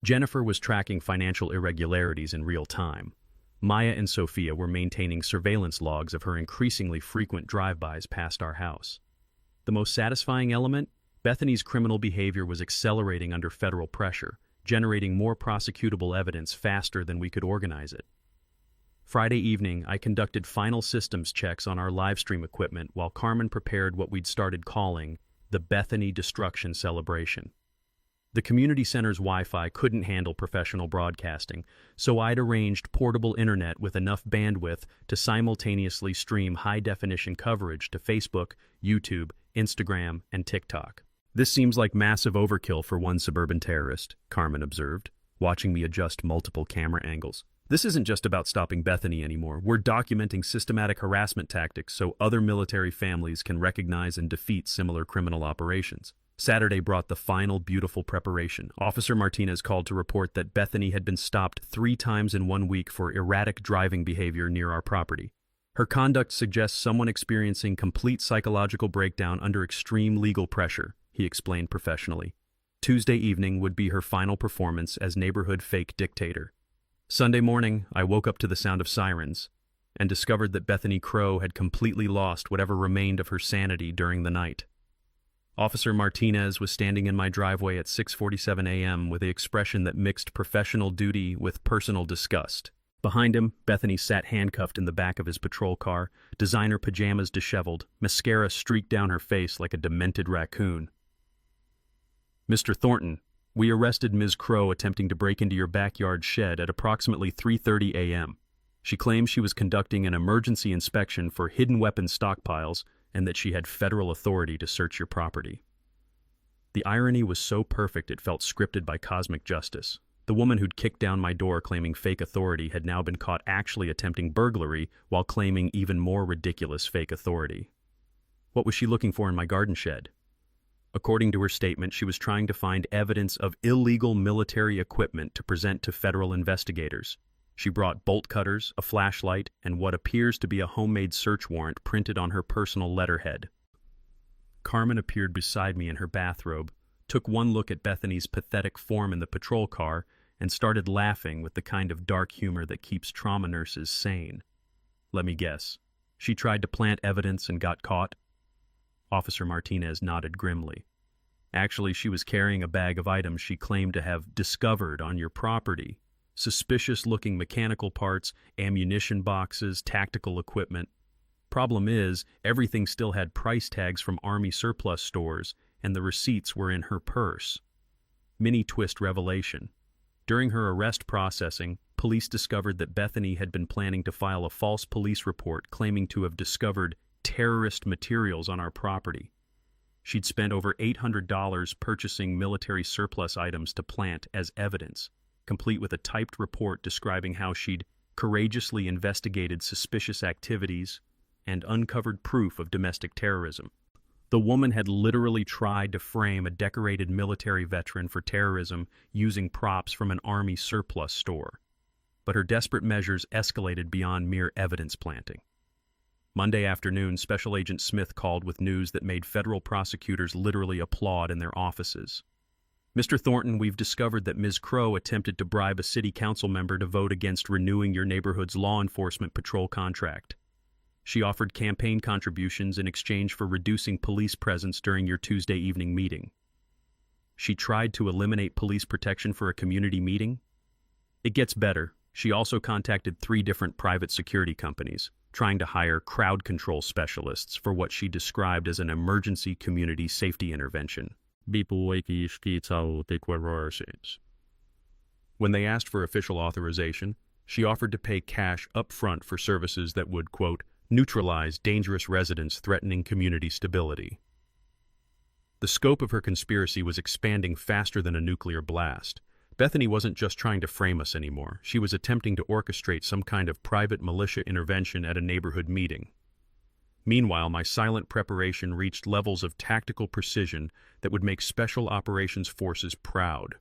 Jennifer was tracking financial irregularities in real time. Maya and Sophia were maintaining surveillance logs of her increasingly frequent drive-bys past our house. The most satisfying element? Bethany's criminal behavior was accelerating under federal pressure, generating more prosecutable evidence faster than we could organize it. Friday evening, I conducted final systems checks on our live stream equipment while Carmen prepared what we'd started calling the Bethany Destruction Celebration. The community center's Wi-Fi couldn't handle professional broadcasting, so I'd arranged portable internet with enough bandwidth to simultaneously stream high-definition coverage to Facebook, YouTube, Instagram, and TikTok. This seems like massive overkill for one suburban terrorist, Carmen observed, watching me adjust multiple camera angles. This isn't just about stopping Bethany anymore. We're documenting systematic harassment tactics so other military families can recognize and defeat similar criminal operations. Saturday brought the final beautiful preparation. Officer Martinez called to report that Bethany had been stopped 3 times in 1 week for erratic driving behavior near our property. Her conduct suggests someone experiencing complete psychological breakdown under extreme legal pressure, he explained professionally. Tuesday evening would be her final performance as neighborhood fake dictator. Sunday morning, I woke up to the sound of sirens and discovered that Bethany Crow had completely lost whatever remained of her sanity during the night. Officer Martinez was standing in my driveway at 6:47 a.m. with the expression that mixed professional duty with personal disgust. Behind him, Bethany sat handcuffed in the back of his patrol car, designer pajamas disheveled, mascara streaked down her face like a demented raccoon. Mr. Thornton, we arrested Ms. Crow attempting to break into your backyard shed at approximately 3:30 a.m. She claims she was conducting an emergency inspection for hidden weapons stockpiles and that she had federal authority to search your property. The irony was so perfect it felt scripted by cosmic justice. The woman who'd kicked down my door claiming fake authority had now been caught actually attempting burglary while claiming even more ridiculous fake authority. What was she looking for in my garden shed? According to her statement, she was trying to find evidence of illegal military equipment to present to federal investigators. She brought bolt cutters, a flashlight, and what appears to be a homemade search warrant printed on her personal letterhead. Carmen appeared beside me in her bathrobe, took one look at Bethany's pathetic form in the patrol car, and started laughing with the kind of dark humor that keeps trauma nurses sane. Let me guess. She tried to plant evidence and got caught? Officer Martinez nodded grimly. Actually, she was carrying a bag of items she claimed to have discovered on your property. Suspicious-looking mechanical parts, ammunition boxes, tactical equipment. Problem is, everything still had price tags from Army surplus stores, and the receipts were in her purse. Mini-twist revelation. During her arrest processing, police discovered that Bethany had been planning to file a false police report claiming to have discovered terrorist materials on our property. She'd spent over $800 purchasing military surplus items to plant as evidence, complete with a typed report describing how she'd courageously investigated suspicious activities and uncovered proof of domestic terrorism. The woman had literally tried to frame a decorated military veteran for terrorism using props from an Army surplus store. But her desperate measures escalated beyond mere evidence planting. Monday afternoon, Special Agent Smith called with news that made federal prosecutors literally applaud in their offices. Mr. Thornton, we've discovered that Ms. Crow attempted to bribe a city council member to vote against renewing your neighborhood's law enforcement patrol contract. She offered campaign contributions in exchange for reducing police presence during your Tuesday evening meeting. She tried to eliminate police protection for a community meeting? It gets better. She also contacted 3 different private security companies, trying to hire crowd control specialists for what she described as an emergency community safety intervention. When they asked for official authorization, she offered to pay cash up front for services that would, quote, neutralize dangerous residents threatening community stability. The scope of her conspiracy was expanding faster than a nuclear blast. Bethany wasn't just trying to frame us anymore. She was attempting to orchestrate some kind of private militia intervention at a neighborhood meeting. Meanwhile, my silent preparation reached levels of tactical precision that would make Special Operations Forces proud.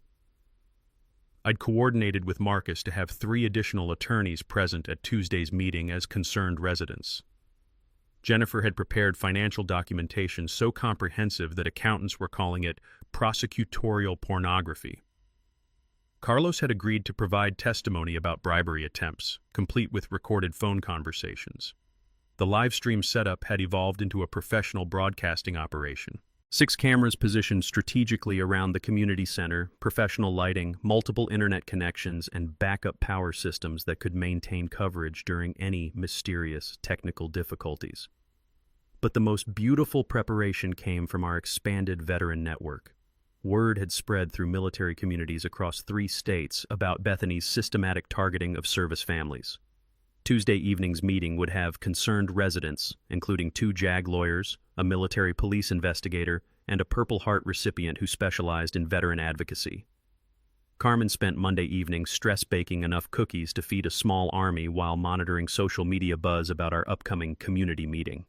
I'd coordinated with Marcus to have 3 additional attorneys present at Tuesday's meeting as concerned residents. Jennifer had prepared financial documentation so comprehensive that accountants were calling it prosecutorial pornography. Carlos had agreed to provide testimony about bribery attempts, complete with recorded phone conversations. The live stream setup had evolved into a professional broadcasting operation. 6 cameras positioned strategically around the community center, professional lighting, multiple internet connections, and backup power systems that could maintain coverage during any mysterious technical difficulties. But the most beautiful preparation came from our expanded veteran network. Word had spread through military communities across 3 states about Bethany's systematic targeting of service families. Tuesday evening's meeting would have concerned residents, including 2 JAG lawyers, a military police investigator, and a Purple Heart recipient who specialized in veteran advocacy. Carmen spent Monday evening stress-baking enough cookies to feed a small army while monitoring social media buzz about our upcoming community meeting.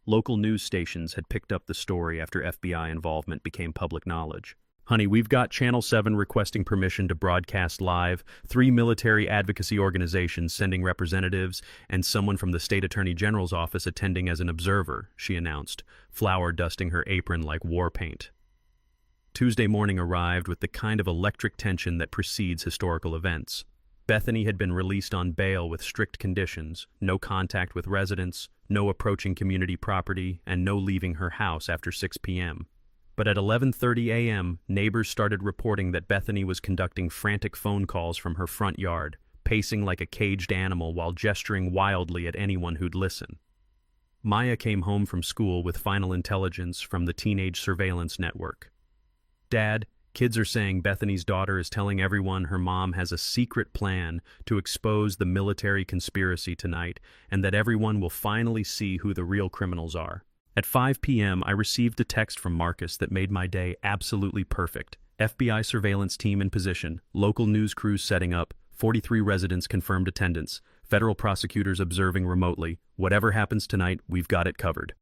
Local news stations had picked up the story after FBI involvement became public knowledge. Honey, we've got Channel 7 requesting permission to broadcast live, 3 military advocacy organizations sending representatives, and someone from the state attorney general's office attending as an observer, she announced, flour dusting her apron like war paint. Tuesday morning arrived with the kind of electric tension that precedes historical events. Bethany had been released on bail with strict conditions, no contact with residents, no approaching community property, and no leaving her house after 6 p.m. But at 11:30 a.m., neighbors started reporting that Bethany was conducting frantic phone calls from her front yard, pacing like a caged animal while gesturing wildly at anyone who'd listen. Maya came home from school with final intelligence from the Teenage Surveillance Network. Dad, kids are saying Bethany's daughter is telling everyone her mom has a secret plan to expose the military conspiracy tonight and that everyone will finally see who the real criminals are. At 5 p.m., I received a text from Marcus that made my day absolutely perfect. FBI surveillance team in position, local news crews setting up, 43 residents confirmed attendance, federal prosecutors observing remotely. Whatever happens tonight, we've got it covered.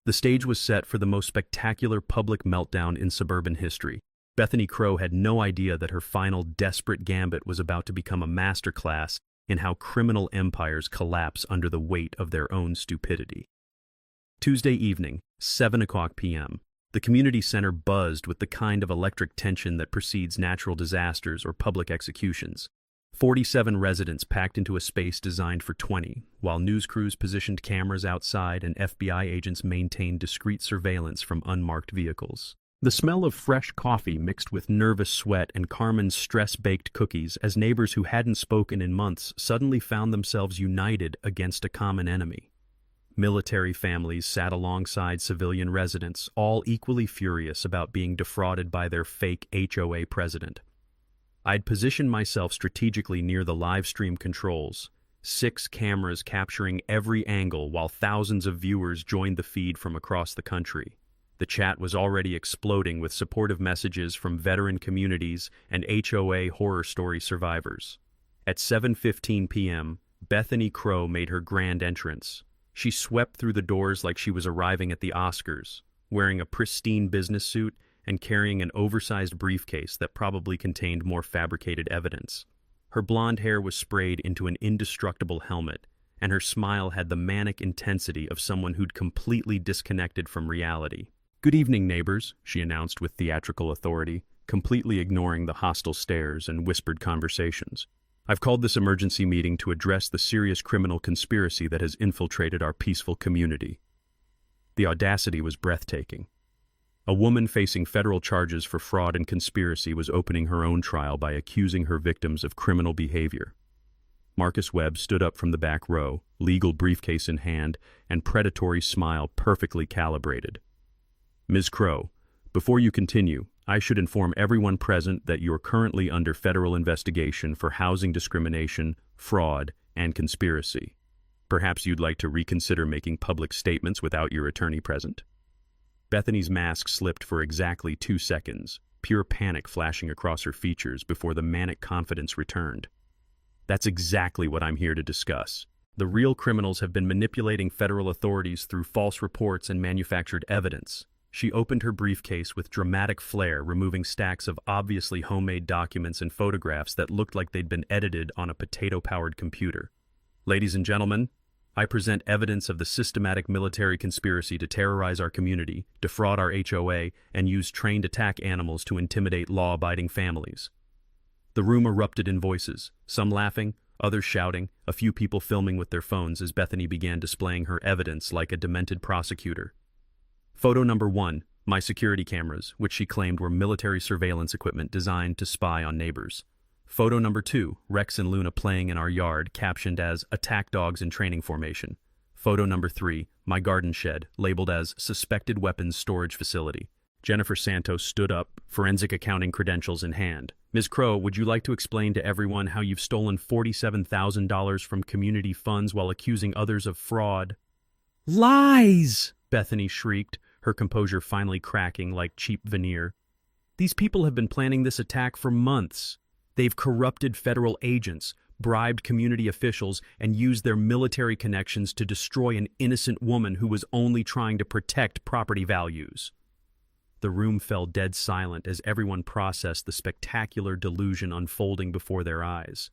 The stage was set for the most spectacular public meltdown in suburban history. Bethany Crow had no idea that her final desperate gambit was about to become a masterclass in how criminal empires collapse under the weight of their own stupidity. Tuesday evening, 7 o'clock p.m. The community center buzzed with the kind of electric tension that precedes natural disasters or public executions. 47 residents packed into a space designed for 20, while news crews positioned cameras outside and FBI agents maintained discreet surveillance from unmarked vehicles. The smell of fresh coffee mixed with nervous sweat and Carmen's stress-baked cookies as neighbors who hadn't spoken in months suddenly found themselves united against a common enemy. Military families sat alongside civilian residents, all equally furious about being defrauded by their fake HOA president. I'd positioned myself strategically near the live stream controls, 6 cameras capturing every angle while thousands of viewers joined the feed from across the country. The chat was already exploding with supportive messages from veteran communities and HOA horror story survivors. At 7:15 p.m., Bethany Crow made her grand entrance. She swept through the doors like she was arriving at the Oscars, wearing a pristine business suit and carrying an oversized briefcase that probably contained more fabricated evidence. Her blonde hair was sprayed into an indestructible helmet, and her smile had the manic intensity of someone who'd completely disconnected from reality. "Good evening, neighbors," she announced with theatrical authority, completely ignoring the hostile stares and whispered conversations. "I've called this emergency meeting to address the serious criminal conspiracy that has infiltrated our peaceful community." The audacity was breathtaking. A woman facing federal charges for fraud and conspiracy was opening her own trial by accusing her victims of criminal behavior. Marcus Webb stood up from the back row, legal briefcase in hand, and predatory smile perfectly calibrated. "Ms. Crow, before you continue, I should inform everyone present that you're currently under federal investigation for housing discrimination, fraud, and conspiracy. Perhaps you'd like to reconsider making public statements without your attorney present." Bethany's mask slipped for exactly 2 seconds, pure panic flashing across her features before the manic confidence returned. "That's exactly what I'm here to discuss. The real criminals have been manipulating federal authorities through false reports and manufactured evidence." She opened her briefcase with dramatic flair, removing stacks of obviously homemade documents and photographs that looked like they'd been edited on a potato-powered computer. "Ladies and gentlemen, I present evidence of the systematic military conspiracy to terrorize our community, defraud our HOA, and use trained attack animals to intimidate law-abiding families." The room erupted in voices, some laughing, others shouting, a few people filming with their phones as Bethany began displaying her evidence like a demented prosecutor. Photo number 1, my security cameras, which she claimed were military surveillance equipment designed to spy on neighbors. Photo number 2, Rex and Luna playing in our yard, captioned as "Attack Dogs in Training Formation." Photo number 3, my garden shed, labeled as "Suspected Weapons Storage Facility." Jennifer Santos stood up, forensic accounting credentials in hand. "Ms. Crow, would you like to explain to everyone how you've stolen $47,000 from community funds while accusing others of fraud?" "Lies!" Bethany shrieked, her composure finally cracking like cheap veneer. "These people have been planning this attack for months. They've corrupted federal agents, bribed community officials, and used their military connections to destroy an innocent woman who was only trying to protect property values." The room fell dead silent as everyone processed the spectacular delusion unfolding before their eyes.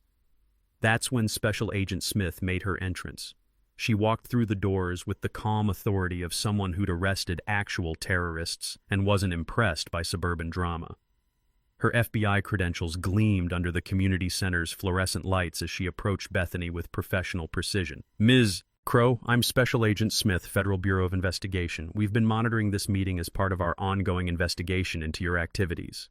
That's when Special Agent Smith made her entrance. She walked through the doors with the calm authority of someone who'd arrested actual terrorists and wasn't impressed by suburban drama. Her FBI credentials gleamed under the community center's fluorescent lights as she approached Bethany with professional precision. "Ms. Crow, I'm Special Agent Smith, Federal Bureau of Investigation. We've been monitoring this meeting as part of our ongoing investigation into your activities."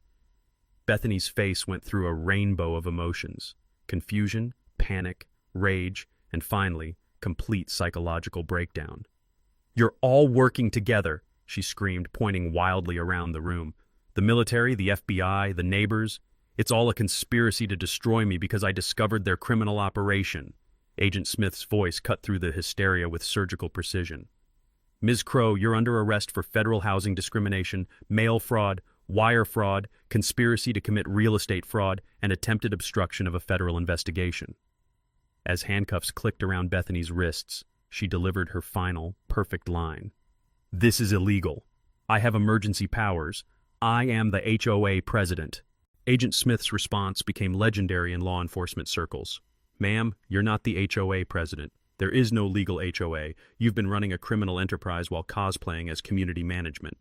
Bethany's face went through a rainbow of emotions: confusion, panic, rage, and finally, complete psychological breakdown. "You're all working together," she screamed, pointing wildly around the room. The military, the FBI, the neighbors, it's all a conspiracy to destroy me because I discovered their criminal operation. Agent Smith's voice cut through the hysteria with surgical precision. Ms. Crow, you're under arrest for federal housing discrimination, mail fraud, wire fraud, conspiracy to commit real estate fraud, and attempted obstruction of a federal investigation. As handcuffs clicked around Bethany's wrists, she delivered her final, perfect line. This is illegal. I have emergency powers. I am the HOA president. Agent Smith's response became legendary in law enforcement circles. Ma'am, you're not the HOA president. There is no legal HOA. You've been running a criminal enterprise while cosplaying as community management.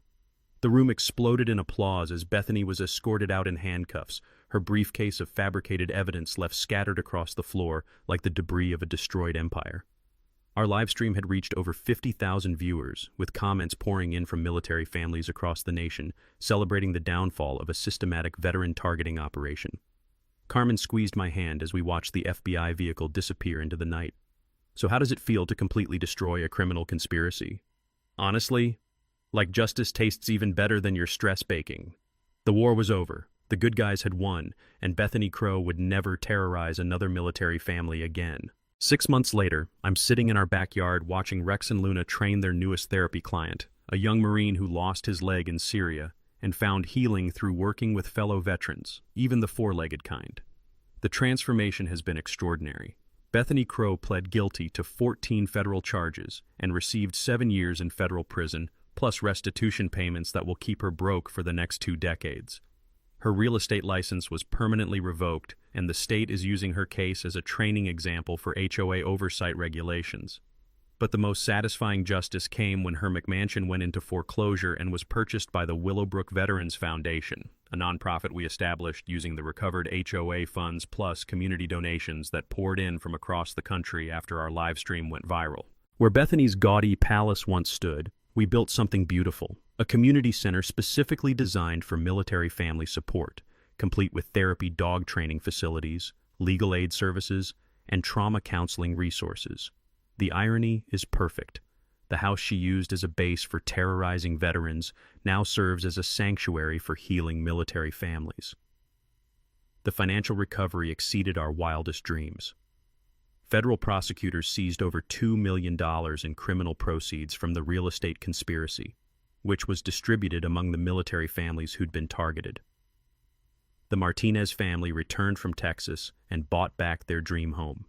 The room exploded in applause as Bethany was escorted out in handcuffs, her briefcase of fabricated evidence left scattered across the floor like the debris of a destroyed empire. Our livestream had reached over 50,000 viewers, with comments pouring in from military families across the nation, celebrating the downfall of a systematic veteran targeting operation. Carmen squeezed my hand as we watched the FBI vehicle disappear into the night. So how does it feel to completely destroy a criminal conspiracy? Honestly, like justice tastes even better than your stress baking. The war was over, the good guys had won, and Bethany Crow would never terrorize another military family again. 6 months later, I'm sitting in our backyard watching Rex and Luna train their newest therapy client, a young Marine who lost his leg in Syria and found healing through working with fellow veterans, even the four-legged kind. The transformation has been extraordinary. Bethany Crow pled guilty to 14 federal charges and received 7 years in federal prison, plus restitution payments that will keep her broke for the next 2 decades. Her real estate license was permanently revoked, and the state is using her case as a training example for HOA oversight regulations. But the most satisfying justice came when her McMansion went into foreclosure and was purchased by the Willowbrook Veterans Foundation, a nonprofit we established using the recovered HOA funds plus community donations that poured in from across the country after our live stream went viral. Where Bethany's gaudy palace once stood, we built something beautiful, a community center specifically designed for military family support, complete with therapy dog training facilities, legal aid services, and trauma counseling resources. The irony is perfect. The house she used as a base for terrorizing veterans now serves as a sanctuary for healing military families. The financial recovery exceeded our wildest dreams. Federal prosecutors seized over $2 million in criminal proceeds from the real estate conspiracy, which was distributed among the military families who'd been targeted. The Martinez family returned from Texas and bought back their dream home.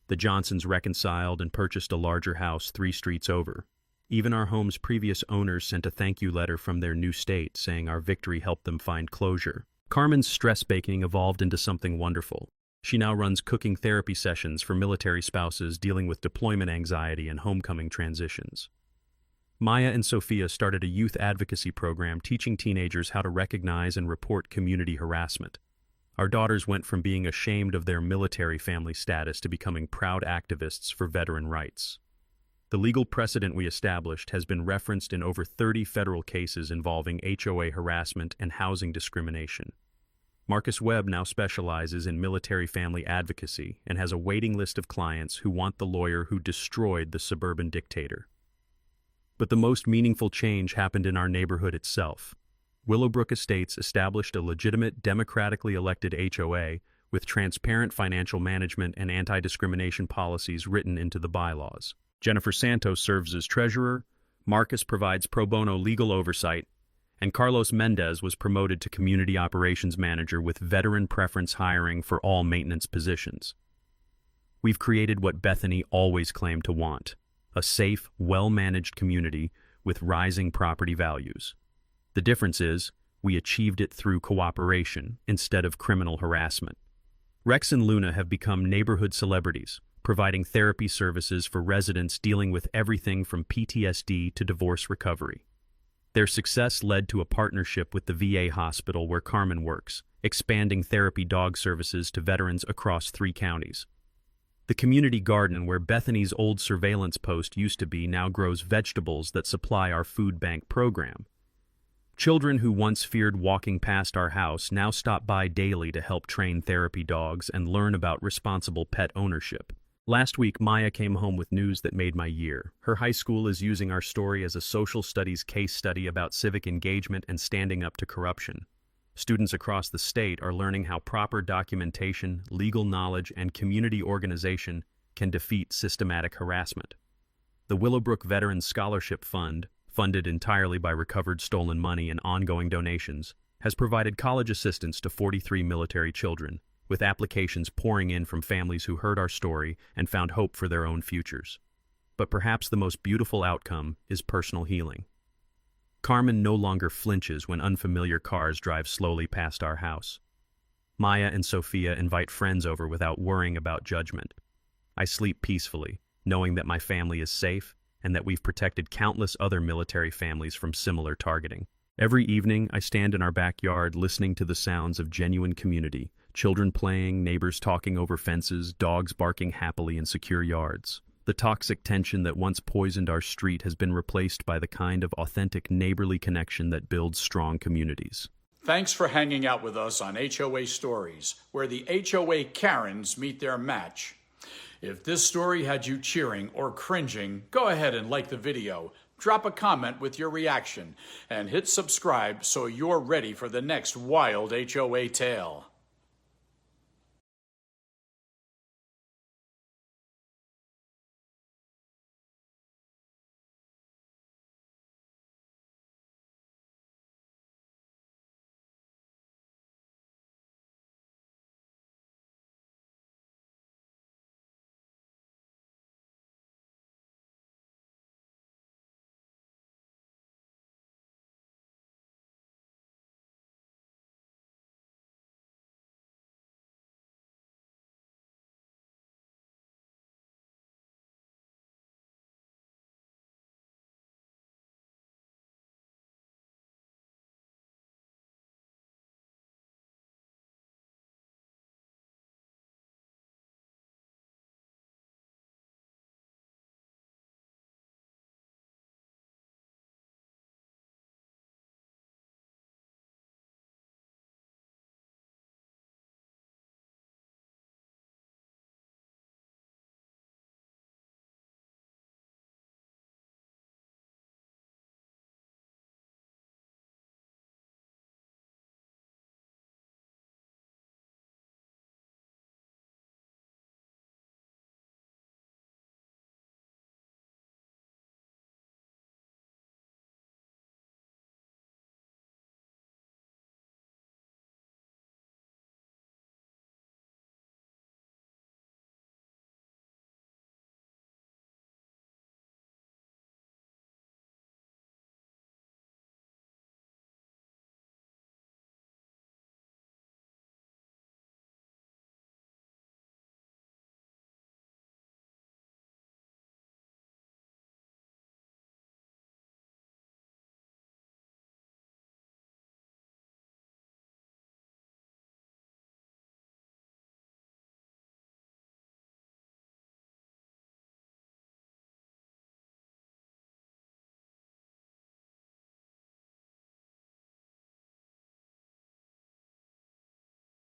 The Johnsons reconciled and purchased a larger house 3 streets over. Even our home's previous owners sent a thank you letter from their new state saying our victory helped them find closure. Carmen's stress baking evolved into something wonderful. She now runs cooking therapy sessions for military spouses dealing with deployment anxiety and homecoming transitions. Maya and Sophia started a youth advocacy program teaching teenagers how to recognize and report community harassment. Our daughters went from being ashamed of their military family status to becoming proud activists for veteran rights. The legal precedent we established has been referenced in over 30 federal cases involving HOA harassment and housing discrimination. Marcus Webb now specializes in military family advocacy and has a waiting list of clients who want the lawyer who destroyed the suburban dictator. But the most meaningful change happened in our neighborhood itself. Willowbrook Estates established a legitimate, democratically elected HOA with transparent financial management and anti-discrimination policies written into the bylaws. Jennifer Santos serves as treasurer, Marcus provides pro bono legal oversight, and Carlos Mendez was promoted to community operations manager with veteran preference hiring for all maintenance positions. We've created what Bethany always claimed to want: a safe, well-managed community with rising property values. The difference is, we achieved it through cooperation instead of criminal harassment. Rex and Luna have become neighborhood celebrities, providing therapy services for residents dealing with everything from PTSD to divorce recovery. Their success led to a partnership with the VA hospital where Carmen works, expanding therapy dog services to veterans across 3 counties. The community garden where Bethany's old surveillance post used to be now grows vegetables that supply our food bank program. Children who once feared walking past our house now stop by daily to help train therapy dogs and learn about responsible pet ownership. Last week, Maya came home with news that made my year. Her high school is using our story as a social studies case study about civic engagement and standing up to corruption. Students across the state are learning how proper documentation, legal knowledge, and community organization can defeat systematic harassment. The Willowbrook Veterans Scholarship Fund, funded entirely by recovered stolen money and ongoing donations, has provided college assistance to 43 military children, with applications pouring in from families who heard our story and found hope for their own futures. But perhaps the most beautiful outcome is personal healing. Carmen no longer flinches when unfamiliar cars drive slowly past our house. Maya and Sophia invite friends over without worrying about judgment. I sleep peacefully, knowing that my family is safe and that we've protected countless other military families from similar targeting. Every evening, I stand in our backyard listening to the sounds of genuine community, children playing, neighbors talking over fences, dogs barking happily in secure yards. The toxic tension that once poisoned our street has been replaced by the kind of authentic neighborly connection that builds strong communities. Thanks for hanging out with us on HOA Stories, where the HOA Karens meet their match. If this story had you cheering or cringing, go ahead and like the video, drop a comment with your reaction, and hit subscribe so you're ready for the next wild HOA tale.